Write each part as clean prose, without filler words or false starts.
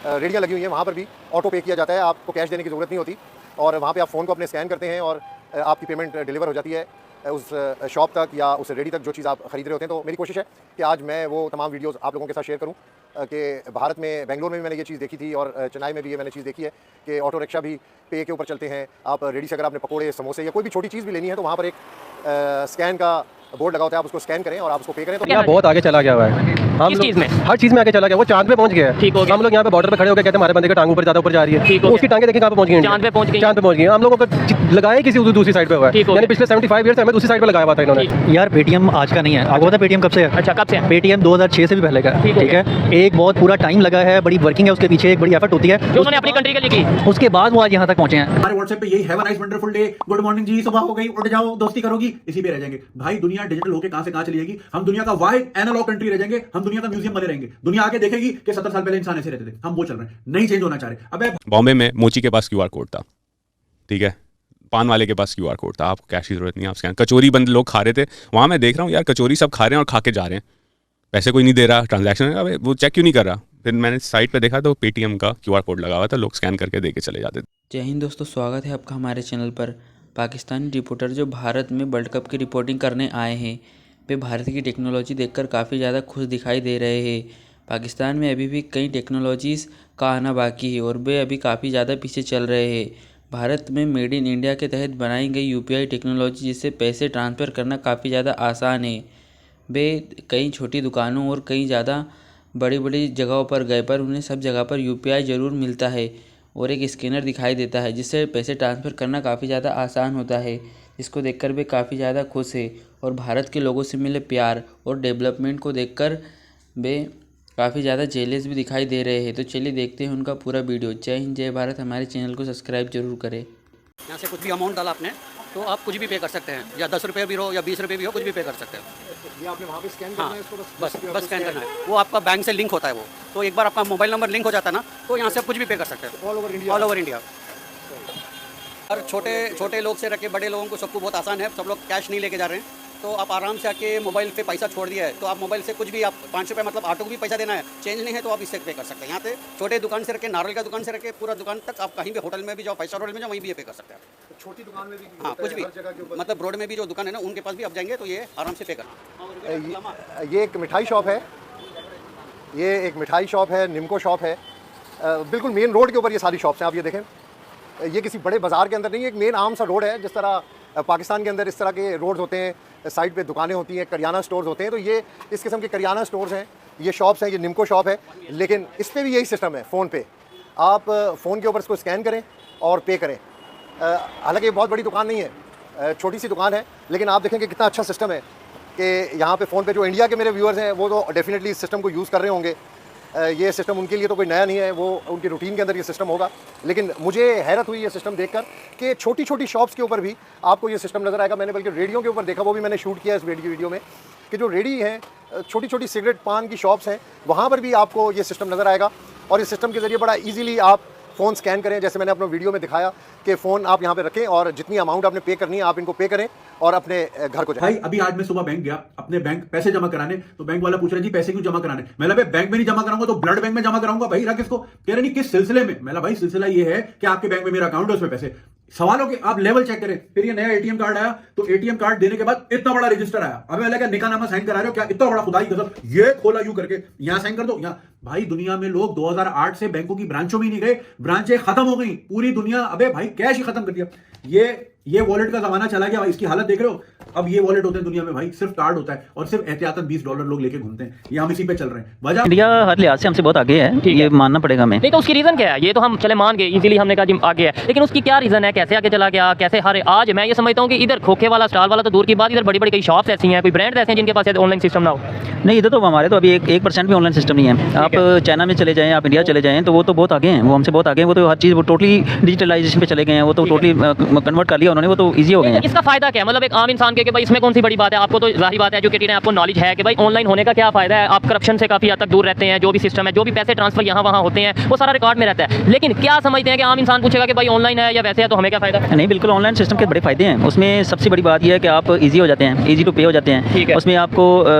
रेडियाँ लगी हुई हैं, वहाँ पर भी ऑटो पे किया जाता है, आपको कैश देने की ज़रूरत नहीं होती और वहाँ पे आप फ़ोन को अपने स्कैन करते हैं और आपकी पेमेंट डिलीवर हो जाती है उस शॉप तक या उस रेडी तक जो चीज़ आप खरीद रहे होते हैं। तो मेरी कोशिश है कि आज मैं वो तमाम वीडियोज़ आप लोगों के साथ शेयर करूँ कि भारत में बेंगलोर में भी मैंने ये चीज़ देखी थी और चेन्नई में भी ये मैंने चीज़ देखी है कि ऑटो रिक्शा भी पे के ऊपर चलते हैं। आप रेडी से अगर आपने पकोड़े, समोसे या कोई भी छोटी चीज़ भी लेनी है तो वहाँ पर एक स्कैन का बोर्ड लगा होता है, आप उसको स्कैन करें और आप उसको पे करें। तो यहाँ बहुत आगे चला गया हुआ है, हम चीज़ में हर चीज़ में आगे चला गया, वो चांद पे पहुंच गया है। ठीक हो गया। हम लोग यहाँ पे बॉर्डर पे खड़े होकर कहते हैं हमारे बंदे का टांग ऊपर ज़्यादा ऊपर जा रही है, ठीक हो तो उसकी टांगे देखिए कहाँ पे पहुंच गई, चांद पे पहुंच गई। चांद पे पहुंच गई। हम लोगों को लगाया किसी दूसरी साइड पे हुआ है, यानी पिछले 75 ईयर से हमें दूसरी साइड पे लगाया हुआ था इन्होंने। यार पेटीएम आज का नहीं है, आपको पता है पेटीएम कब से है? अच्छा, कब से है? पेटीएम 2006 से भी पहले का है, ठीक है। एक बहुत पूरा टाइम लगा है, बड़ी वर्किंग है उसके पीछे, एक बड़ी एफर्ट होती है जो उन्होंने अपनी कंट्री के लिए की, उसके बाद वो आज यहाँ तक पहुंचे हैं। हमारे व्हाट्सएप पे यही have a nice wonderful day, good morning जी, सुबह हो गई, उठ जाओ, दोस्ती करोगी, इसी पे रह जाएंगे भाई। दुनिया डिजिटल होके कहां से कहां चली जाएगी, हम दुनिया का वाइड एनालॉग कंट्री रह जाएंगे, हम दुनिया का म्यूजियम बने रहेंगे। दुनिया आगे देखेगी कि 70 साल पहले इंसान ऐसे रहते थे, हम वो चल रहे हैं, नहीं चेंज होना चाह रहे। अबे बॉम्बे में मोची के पास क्यूआर कोड था, ठीक है, पान वाले के पास क्यूआर कोड था, आपको कैश की जरूरत नहीं, आप स्कैन। कचौरी बंद लोग खा रहे थे वहाँ, मैं देख रहा हूँ यार कचौरी सब खा रहे हैं और खा के जा रहे हैं, पैसे कोई नहीं दे रहा, ट्रांजैक्शन अबे वो चेक क्यों नहीं कर रहा। फिर मैंने साइट पे देखा तो पेटीएम का क्यूआर कोड लगा हुआ था, लोग स्कैन करके दे के चले जाते थे। जय हिंद दोस्तों, स्वागत है आपका हमारे चैनल पर। पाकिस्तानी रिपोर्टर जो भारत में वर्ल्ड कप की रिपोर्टिंग करने आए हैं वे भारत की टेक्नोलॉजी देखकर काफ़ी ज़्यादा खुश दिखाई दे रहे हैं। पाकिस्तान में अभी भी कई टेक्नोलॉजीज़ का आना बाकी है और वे अभी काफ़ी ज़्यादा पीछे चल रहे हैं। भारत में मेड इन इंडिया के तहत बनाई गई यूपीआई टेक्नोलॉजी जिससे पैसे ट्रांसफ़र करना काफ़ी ज़्यादा आसान है। वे कई छोटी दुकानों और कई ज़्यादा बड़ी बड़ी जगहों पर गए पर उन्हें सब जगह पर यूपीआई ज़रूर मिलता है और एक स्कैनर दिखाई देता है जिससे पैसे ट्रांसफ़र करना काफ़ी ज़्यादा आसान होता है, जिसको देखकर वे काफ़ी ज़्यादा खुश है। और भारत के लोगों से मिले प्यार और डेवलपमेंट को देखकर वे काफ़ी ज़्यादा जेलस भी दिखाई दे रहे हैं। तो चलिए देखते हैं उनका पूरा वीडियो। जय हिंद, जय भारत। हमारे चैनल को सब्सक्राइब जरूर करें। यहाँ से कुछ भी अमाउंट डाला आपने तो आप कुछ भी पे कर सकते हैं, या 10 रुपये भी हो या 20 रुपये भी हो, कुछ भी पे कर सकते हैं। ये आपने वहाँ पे स्कैन करना है इसको, बस स्कैन करना है, वो आपका बैंक से लिंक होता है। वो तो एक बार आपका मोबाइल नंबर लिंक हो जाता है ना, तो यहाँ से आप कुछ भी पे कर सकते हैं ऑल ओवर इंडिया। और छोटे लोग से रखे बड़े लोगों को सबको बहुत आसान है, सब लोग कैश नहीं लेके जा रहे हैं, तो आप आराम से आके मोबाइल पे पैसा छोड़ दिया है तो आप मोबाइल से कुछ भी, आप 5 रुपये मतलब ऑटो को भी पैसा देना है, चेंज नहीं है तो आप इससे पे कर सकते हैं। यहाँ पे छोटे दुकान से रखे, नारियल का दुकान से रखे पूरा दुकान तक, आप कहीं भी होटल में भी जाओ, 5 स्टार होटल में जाओ, वहीं भी ये पे कर सकते हैं। छोटी दुकान में भी, हाँ कुछ भी, मतलब रोड में भी जो दुकान है ना उनके पास भी आप जाएंगे तो ये आराम से पे करना। ये एक मिठाई शॉप है, ये एक मिठाई शॉप है, निम्को शॉप है, बिल्कुल मेन रोड के ऊपर ये सारी शॉप्स हैं। आप ये देखें, ये किसी बड़े बाज़ार के अंदर नहीं है, एक मेन आम सा रोड है। जिस तरह पाकिस्तान के अंदर इस तरह के रोड्स होते हैं, साइड पे दुकानें होती हैं, करियाना स्टोर्स होते हैं, तो ये इस किस्म के करियाना स्टोर्स हैं, ये शॉप्स हैं, ये निम्को शॉप है। लेकिन इस पर भी यही सिस्टम है, फ़ोन पे आप फ़ोन के ऊपर इसको स्कैन करें और पे करें। हालांकि ये बहुत बड़ी दुकान नहीं है, छोटी सी दुकान है, लेकिन आप देखें कि कितना अच्छा सिस्टम है कि यहाँ पे फ़ोन पे जो इंडिया के मेरे व्यूअर्स हैं वो तो डेफिनेटली इस सिस्टम को यूज़ कर रहे होंगे। ये सिस्टम उनके लिए तो कोई नया नहीं है, वो उनकी रूटीन के अंदर ये सिस्टम होगा। लेकिन मुझे हैरत हुई ये सिस्टम देखकर कि छोटी छोटी शॉप्स के ऊपर भी आपको ये सिस्टम नज़र आएगा। मैंने बल्कि रेडियो के ऊपर देखा, वो भी मैंने शूट किया इस वीडियो में, कि जो रेडी हैं, छोटी छोटी सिगरेट पान की शॉप्स हैं, वहाँ पर भी आपको ये सिस्टम नज़र आएगा। और इस सिस्टम के ज़रिए बड़ा ईजीली आप फ़ोन स्कैन करें, जैसे मैंने अपने वीडियो में दिखाया कि फ़ोन आप यहाँ पे रखें और जितनी अमाउंट आपने पे करनी है आप इनको पे करें और अपने घर को जाएं। भाई अभी आज मैं सुबह बैंक गया अपने बैंक पैसे जमा कराने, तो बैंक वाला पूछ रहा है जी पैसे क्यों जमा कराने। मैंने भाई बैंक में नहीं जमा कराऊंगा तो ब्लड बैंक में जमा कराऊंगा। भाई रख इसको, कह रहे नहीं किस सिलसिले में। मैंने भाई सिलसिला ये है कि आपके बैंक में मेरा अकाउंट है, उसमें पैसे। सवालों के आप लेवल चेक करें। फिर ये नया एटीएम कार्ड आया, तो एटीएम कार्ड देने के बाद इतना बड़ा रजिस्टर आया। अबे लगा निकाहनामा साइन करा रहे हो क्या, इतना बड़ा, खुदाई कसम, ये खोला यूं करके यहां साइन कर दो यहाँ। भाई दुनिया में लोग 2008 से बैंकों की ब्रांचों में नहीं गए, ब्रांचें खत्म हो गई पूरी दुनिया। अबे भाई कैश ही खत्म कर दिया। ये वॉलेट का जमाना चला गया, इसकी हालत देख रहे हो। अब ये वॉलेट होते हैं दुनिया में भाई, सिर्फ कार्ड होता है और सिर्फ एहतियातन $20 लोग लेके घूमते हैं। ये हम इसी पे चल रहे हैं। वजह इंडिया हर लिहाज से हमसे बहुत आगे है, ये मानना पड़ेगा हमें। नहीं तो उसकी रीज़न क्या है? ये तो हम चले मान गए, इजीली हमने कहा जी आगे है, लेकिन उसकी क्या रीज़न है, कैसे आगे चला गया, कैसे हर आज मैं ये समझता हूँ कि इधर खोखे वाला, स्टॉल वाला तो दूर की बात, इधर बड़ी बड़ी कई शॉप्स ऐसी हैं, कोई ब्रांड ऐसे हैं जिनके पास ऑनलाइन सिस्टम ना हो। नहीं, इधर तो हमारे तो अभी 1% भी ऑनलाइन सिस्टम नहीं है। आप चाइना में चले जाएं, आप इंडिया चले जाएं, तो वो तो बहुत आगे हैं, वो हमसे बहुत आगे हैं। वो तो हर चीज़ वो टोटली डिजिटलाइजेशन पे चले गए हैं, वो तो टोटली कन्वर्ट कर लिया उन्होंने, वो तो ईजी हो गए हैं। इसका फायदा क्या है, मतलब एक आम इंसान के कि भाई इसमें कौन सी बड़ी बात है, आपको तो जाहिर बात है एजुकेटेड है, आपको नॉलेज है कि भाई ऑनलाइन होने का क्या फायदा है, आप करप्शन से काफी हद तक दूर रहते हैं, जो भी सिस्टम है, जो भी पैसे ट्रांसफर यहाँ वहाँ होते हैं वो सारा रिकॉर्ड में रहता है। लेकिन क्या समझते हैं कि आम इंसान पूछेगा कि भाई ऑनलाइन है या वैसे है तो हमें क्या फायदा? नहीं, बिल्कुल ऑनलाइन सिस्टम के बड़े फायदे हैं। उसमें सबसे बड़ी बात यह है कि आप इजी हो जाते हैं, इजी टू पे हो जाते हैं। ठीक है। उसमें आपको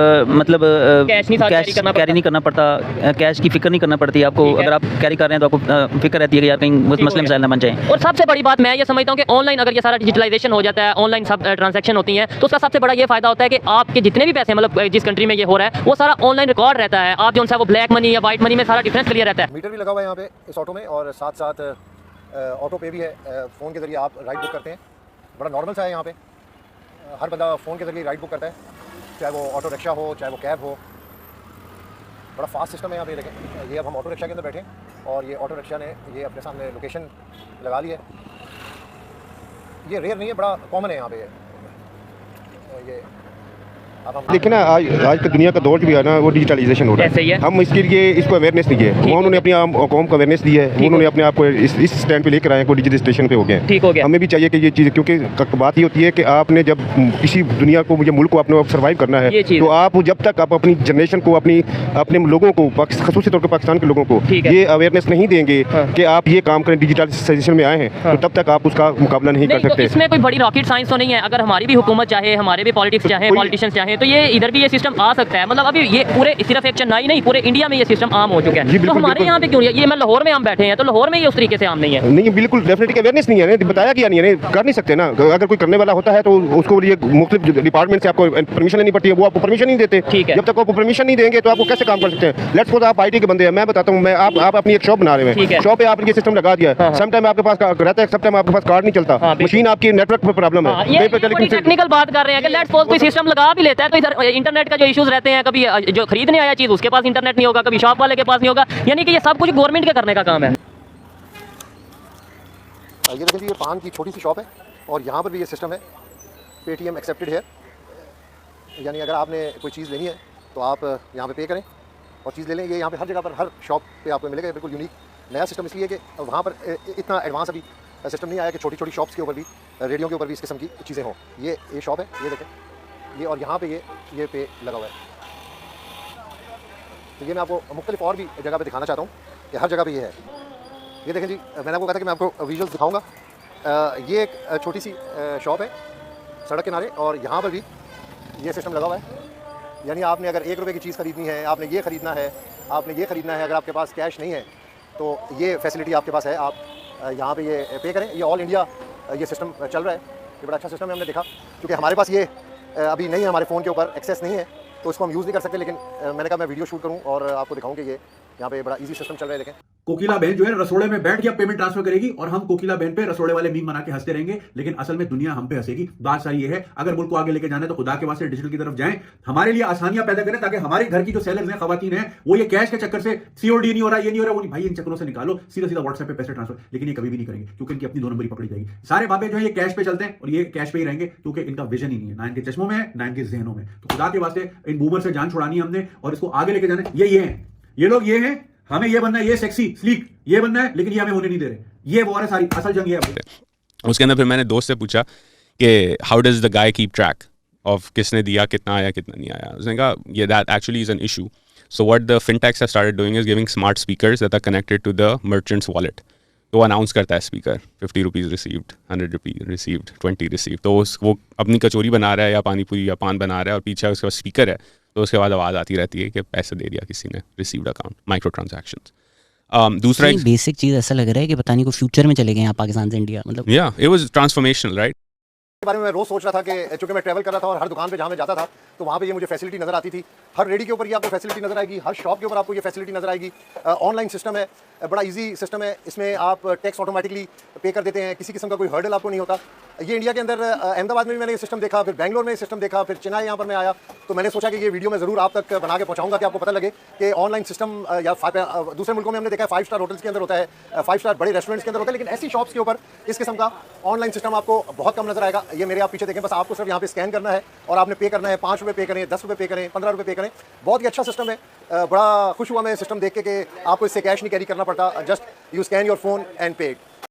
मतलब कैश नहीं कैरी नहीं करना पड़ता, कैश की फिक्र नहीं करना पड़ती आपको। अगर आप कैरी कर रहे हैं तो आपको फिक्र रहती है कि यार कहीं मसले मसाइल ना बन जाए। और सबसे बड़ी बात मैं ये समझता हूँ कि ऑनलाइन अगर ये सारा डिजिटलाइजेशन हो जाता है, ऑनलाइन सब ट्रांजैक्शन होती हैं, तो उसका सबसे बड़ा ये फायदा होता है कि आपके जितने भी पैसे मतलब जिस कंट्री में ये हो रहा है वो सारा ऑनलाइन रिकॉर्ड रहता है। आप जो सा वो ब्लैक मनी या वाइट मनी में सारा डिफरेंस क्लियर रहता है। मीटर भी लगा हुआ है यहाँ पे इस ऑटो में, और साथ साथ ऑटो पे भी है। फ़ोन के ज़रिए आप राइड बुक करते हैं, बड़ा नॉर्मल सा है यहाँ पे। हर बंदा फ़ोन के ज़रिए राइड बुक करता है, चाहे वो ऑटो रिक्शा हो चाहे वो कैब हो। बड़ा फास्ट सिस्टम है यहाँ पे। देखें, ये अब हम ऑटो रिक्शा के अंदर बैठे हैं और ये ऑटो रिक्शा ने ये अपने सामने लोकेशन लगा ली है। ये रेयर नहीं है, बड़ा कॉमन है यहाँ पे ये। देखिए ना, आज की दुनिया का दौर भी है ना, वो डिजिटलाइजेशन हो रहा है। हम इसके लिए इसको अवेयरनेस नहीं है, वो उन्होंने अपनी कौम को अवेयरनेस दी है, उन्होंने अपने आप को इस स्टैंड पे लेकर आए हैं, कोई डिजिटल स्टेशन पे हो गए। ठीक हो गया। हमें भी चाहिए कि ये चीज़, क्योंकि बात ये होती है कि आपने जब किसी दुनिया को, मुझे मुल्क को अपने सर्वाइव करना है, तो आप जब तक आप अपनी जनरेशन को, अपने लोगों को, खासतौर पर पाकिस्तान के लोगों को ये अवेयरनेस नहीं देंगे कि आप ये काम करें, डिजिटलाइजेशन में आए हैं, तो तब तक आप उसका मुकाबला नहीं कर सकते। इसमें कोई बड़ी रॉकेट साइंस तो नहीं है। अगर हमारी भी हुकूमत चाहे, हमारे भी पॉलिटिक्स चाहे, पॉलिटिशियंस चाहे, तो ये इधर भी ये सिस्टम आ सकता है। मतलब अभी ये पूरे सिर्फ एक चेन्नई नहीं, पूरे इंडिया में ये सिस्टम आम हो चुका है। तो हमारे यहाँ पे क्यों नहीं है? ये मैं लाहौर में हम बैठे हैं, तो लाहौर में ये उस तरीके से आम नहीं है। नहीं, बिल्कुल डेफिनेटली अवेयरनेस नहीं है, बताया क्या नहीं है, कर नहीं सकते ना। अगर कोई करने वाला होता है तो उसको ये मुख्तलिफ डिपार्टमेंट से आपको परमिशन लेनी पड़ती है, वो आपको परमिशन नहीं देते। ठीक है। जब तक वो परमिशन नहीं देंगे तो आपको कैसे काम कर सकते हैं? लेट्स सपोज आप IT के बंदे हैं, मैं बताता हूँ, आप अपनी एक शॉप बना रहे हैं, शॉप पे आपने ये सिस्टम लगा दिया है, सम टाइम आपके पास रहता है, सब टाइम आपके पास कार्ड नहीं चलता, मशीन आपकी नेटवर्क पर प्रॉब्लम है, टेक्निकल बात कर रहे हैं कि लेट्स सपोज कोई सिस्टम लगा भी लेता है तो इधर इंटरनेट का जो इश्यूज रहते हैं, कभी जो खरीदने आया चीज उसके पास इंटरनेट नहीं होगा, कभी शॉप वाले के पास नहीं होगा। यानी कि ये सब कुछ गवर्नमेंट के करने का काम है। ये देखें जी, ये पान की छोटी सी शॉप है और यहाँ पर भी ये सिस्टम है, पेटीएम एक्सेप्टेड है। यानी अगर आपने कोई चीज़ लेनी है तो आप यहाँ पे पे करें और चीज़ ले लें। ये यहाँ पे हर जगह पर, हर शॉप पे आपको मिलेगा। बिल्कुल यूनिक नया सिस्टम इसलिए कि वहाँ पर इतना एडवांस अभी सिस्टम नहीं आया कि छोटी छोटी शॉप्स के ऊपर भी, रेडियो के ऊपर भी इस किस्म की चीज़ें हों। ये शॉप है, ये देखें, ये और यहाँ पे ये पे लगा हुआ है। तो ये मैं आपको मुख्तलिफ और भी जगह पे दिखाना चाहता हूँ कि हर जगह पे ये है। ये देखें जी, मैंने आपको कहा था कि मैं आपको विजुअल्स दिखाऊंगा। ये एक छोटी सी शॉप है सड़क किनारे और यहाँ पर भी ये सिस्टम लगा हुआ है। यानी आपने अगर 1 रुपये की चीज़ ख़रीदनी है, आपने ये ख़रीदना है, आपने ये ख़रीदना है, अगर आपके पास कैश नहीं है तो ये फैसिलिटी आपके पास है, आप यहाँ पे ये पे करें। ये ऑल इंडिया ये सिस्टम चल रहा है। ये बड़ा अच्छा सिस्टम है, हमने देखा, क्योंकि हमारे पास ये अभी नहीं है, हमारे फ़ोन के ऊपर एक्सेस नहीं है, तो इसको हम यूज़ नहीं कर सकते। लेकिन मैंने कहा मैं वीडियो शूट करूँ और आपको दिखाऊँ कि ये यहाँ पे बड़ा इजी सिस्टम चल रहा है। देखें, कोकिला बहन जो है रसोड़े में बैठ के अब पेमेंट ट्रांसफर करेगी और हम कोकिला बहन पे रसोड़े वाले मीम बना के हंसते रहेंगे, लेकिन असल में दुनिया हम पे हंसेगी। बात सारी ये है, अगर मुल्क को आगे लेके जाना है तो खुदा के वास्ते डिजिटल की तरफ जाएं, हमारे लिए आसानियां पैदा करें, ताकि हमारे घर की जो सेलर्स हैं, खवातीन हैं, वो ये कैश के चक्कर से COD नहीं हो रहा, ये नहीं हो रहा, वो नहीं, भाई इन चक्करों से निकालो, सीधा सीधा व्हाट्सएप पे पैसे ट्रांसफर। लेकिन ये कभी भी नहीं करेंगे क्योंकि इनकी अपनी 2 नंबरी पकड़ी जाएगी। सारे बाबे जो है ये कैश पे चलते हैं और ये कैश पे ही रहेंगे क्योंकि इनका विजन ही नहीं है, ना इनके चश्मों में है ना इनके जहनों में। तो खुदा के वास्ते इन बूमर से जान छुड़ानी है हमने और इसको आगे लेके जाना है। ये हैं, ये लोग ये हैं, हमें ये बनना है, ये सेक्सी स्लीक ये बनना है, लेकिन ये हमें होने नहीं दे रहे। ये वो है सारी असल जंग है। उसके अंदर फिर मैंने दोस्त से पूछा कि how does the guy keep track of किसने दिया, कितना आया, कितना नहीं आया। उसने कहा ये that actually is an issue. So what the fintechs have started doing is giving smart speakers that are connected to the merchants wallet. तो वो अनाउंस करता है speaker 50 rupees received, 100 rupees received, 20 received. तो वो अपनी कचौरी बना रहा है या पानी पूरी या पान बना रहा है और पीछे उसके पास स्पीकर है, तो उसके बाद आवाज़ आती रहती है कि पैसे दे दिया किसी ने, रिसीव्ड अकाउंट, माइक्रो ट्रांजैक्शंस। दूसरा एक बेसिक चीज़ ऐसा लग रहा है कि पता नहीं को फ्यूचर में चले गए यहाँ पाकिस्तान से इंडिया, मतलब या इट वाज ट्रांसफॉर्मेशनल, राइट। के बारे में मैं रोज़ सोच रहा था कि चूँकि मैं ट्रैवल कर रहा था और हर दुकान पे जहाँ मैं जाता था तो वहाँ पे ये मुझे फैसिलिटी नज़र आती थी। हर रेडी के ऊपर ये आपको फैसिलिटी नज़र आएगी, हर शॉप के ऊपर आपको ये फैसिलिटी नज़र आएगी। ऑनलाइन सिस्टम है, बड़ा इजी सिस्टम है। इसमें आप टैक्स ऑटोमेटिकली पे कर देते हैं, किसी किस्म का कोई हर्डल आपको नहीं होता। ये इंडिया के अंदर अहमदाबाद में भी मैंने ये सिस्टम देखा, फिर बेंगलोर में ये सिस्टम देखा, फिर चेन्नई यहाँ पर मैं आया, तो मैंने सोचा कि ये वीडियो मैं ज़रूर आप तक बना के पहुँचाऊँगा कि आपको पता लगे कि ऑनलाइन सिस्टम या दूसरे मुल्कों में हमने देखा है 5 स्टार होटल्स के अंदर होता है, 5 स्टार बड़े रेस्टोरेंट्स के अंदर होता है, लेकिन ऐसी शॉप्स के ऊपर इस किस्म का ऑनलाइन सिस्टम आपको बहुत कम नजर आएगा। ये मेरे आप पीछे देखें, बस आपको सिर्फ यहाँ पे स्कैन करना है और आपने पे करना है। 5 रुपये पे करें, 10 रुपये पे करें, 15 रुपये पे करें। बहुत ही अच्छा सिस्टम है। बड़ा खुश हुआ मैं सिस्टम देख के कि आपको इससे कैश नहीं कैरी करना पड़ता, just you scan your phone and पे।